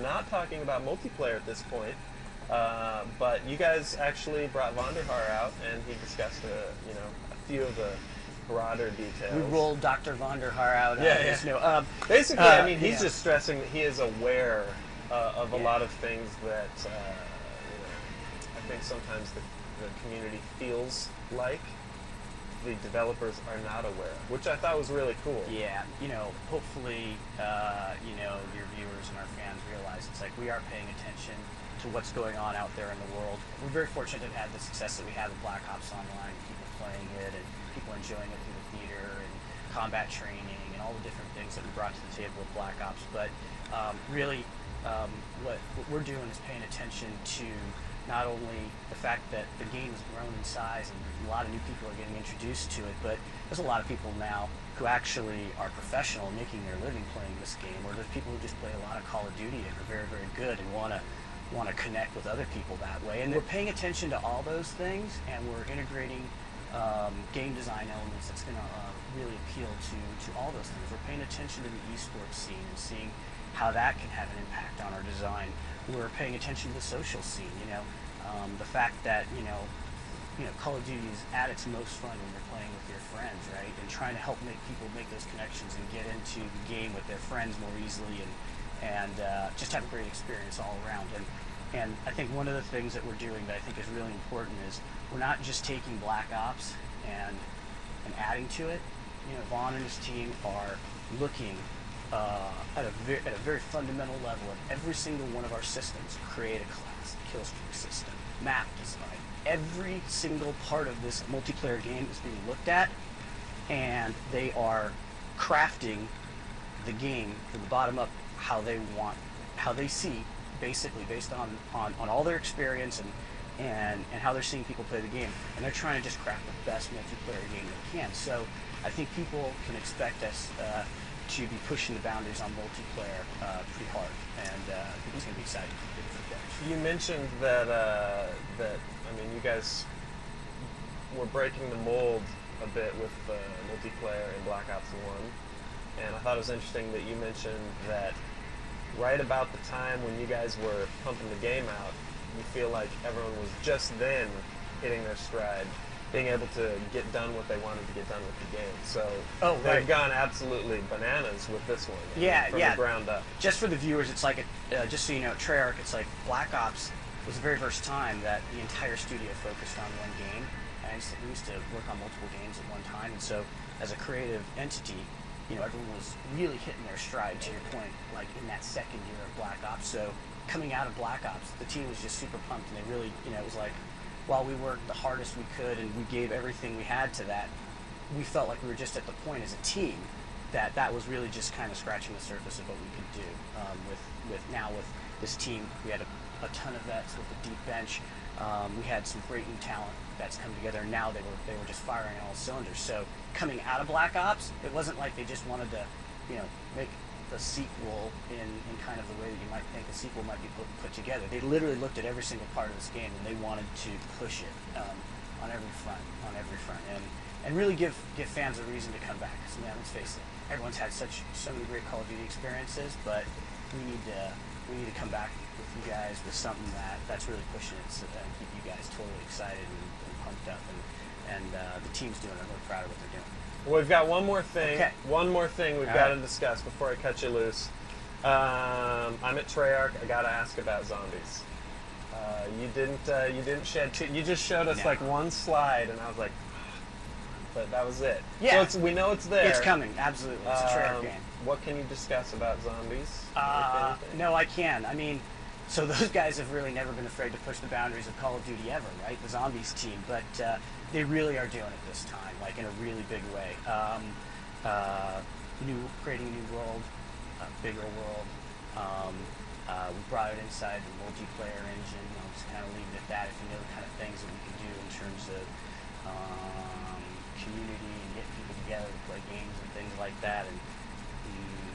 not talking about multiplayer at this point. But you guys actually brought Vonderhaar out, and he discussed a few of the broader details. We rolled Dr. Vonderhaar out. Basically, I mean, he's just stressing that he is aware of a lot of things that I think sometimes the community feels like the developers are not aware of, which I thought was really cool. Yeah, hopefully, your viewers and our fans realize it's like we are paying attention to what's going on out there in the world. We're very fortunate to have had the success that we have with Black Ops Online, people playing it and people enjoying it through the theater and combat training and all the different things that we brought to the table with Black Ops. But really, what we're doing is paying attention to not only the fact that the game has grown in size and a lot of new people are getting introduced to it, but there's a lot of people now who actually are professional, making their living playing this game, or there's people who just play a lot of Call of Duty and are very, very good and want to connect with other people that way. And we're paying attention to all those things, and we're integrating game design elements that's going to really appeal to all those things. We're paying attention to the esports scene and seeing how that can have an impact on our design. We're paying attention to the social scene, the fact that, Call of Duty is at its most fun when you're playing with your friends, right? And trying to help make people make those connections and get into the game with their friends more easily and just have a great experience all around. And I think one of the things that we're doing that I think is really important is we're not just taking Black Ops and adding to it. Vaughn and his team are looking at a very fundamental level at every single one of our systems. Create a class, killstreak system, map design. Every single part of this multiplayer game is being looked at, and they are crafting the game from the bottom up how they see, basically based on all their experience and how they're seeing people play the game, and they're trying to just craft the best multiplayer game they can. So I think people can expect us to be pushing the boundaries on multiplayer pretty hard, and I think it's going to be exciting for players. You mentioned that you guys were breaking the mold a bit with multiplayer in Black Ops 1, and I thought it was interesting that you mentioned that right about the time when you guys were pumping the game out, you feel like everyone was just then hitting their stride, being able to get done what they wanted to get done with the game. So they've gone absolutely bananas with this one. From the ground up. Just for the viewers, it's like, just so you know, Treyarch, it's like Black Ops was the very first time that the entire studio focused on one game. And we used to work on multiple games at one time, and so as a creative entity, everyone was really hitting their stride, to your point, like in that second year of Black Ops. So coming out of Black Ops, the team was just super pumped, and they really, it was like, while we worked the hardest we could and we gave everything we had to that, we felt like we were just at the point as a team that was really just kind of scratching the surface of what we could do. With this team, we had a ton of vets with a deep bench. We had some great new talent that's come together, and now they were just firing on all cylinders. So coming out of Black Ops, it wasn't like they just wanted to, make the sequel in kind of the way that you might think a sequel might be put together. They literally looked at every single part of this game, and they wanted to push it on every front, and really give fans a reason to come back. Because let's face it, everyone's had so many great Call of Duty experiences, but we need to come back with you guys with something that's really pushing it and keep you guys totally excited and pumped up. And the team's doing it. We're proud of what they're doing. Well, we've got one more thing. Okay. One more thing we've got to discuss before I cut you loose. I'm at Treyarch. I got to ask about zombies. You didn't shed too. You just showed us like one slide, and I was like, but that was it. Yeah. So we know it's there. It's coming. Absolutely. It's a Treyarch game. What can you discuss about zombies? No, I can. I mean, so those guys have really never been afraid to push the boundaries of Call of Duty ever, right? The Zombies team, but they really are doing it this time, like in a really big way. Creating a new world, a bigger world. We brought it inside the multiplayer engine. I'll just kind of leave it at that. If you know the kind of things that we can do in terms of community and getting people together to play games and things like that, and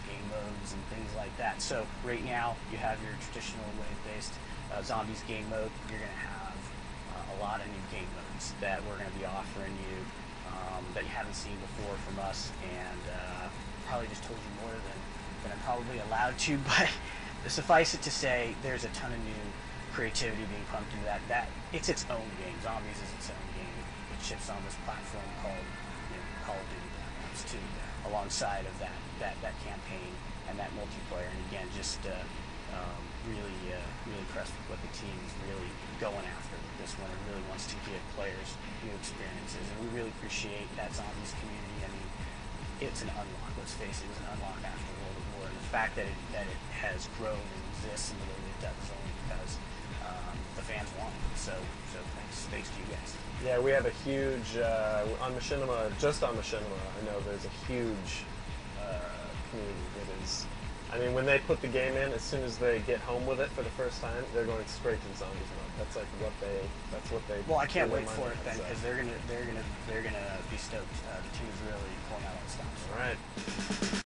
game modes and things like that. So right now you have your traditional wave-based Zombies game mode. You're going to have a lot of new game modes that we're going to be offering you that you haven't seen before from us, and probably just told you more than I'm probably allowed to, but suffice it to say, there's a ton of new creativity being pumped into that. That it's its own game. Zombies is its own game. It ships on this platform called Call of Duty Black Ops 2, alongside of that campaign and that multiplayer. And again, just really impressed with what the team is really going after with this one. It really wants to give players new experiences, and we really appreciate that Zombies community. I mean, it's an unlock. Let's face it, it was an unlock after World at War, and the fact that it has grown and exists in the way that it does is only because the fans want it. So thanks to you guys. Yeah, we have a huge on Machinima. Just on Machinima, I know there's a huge community that is. I mean, when they put the game in, as soon as they get home with it for the first time, they're going straight to Zombies mode. That's like what they. That's what they. Well, I can't wait for it then, because they're gonna be stoked. The team is really pulling out all the stops. All right.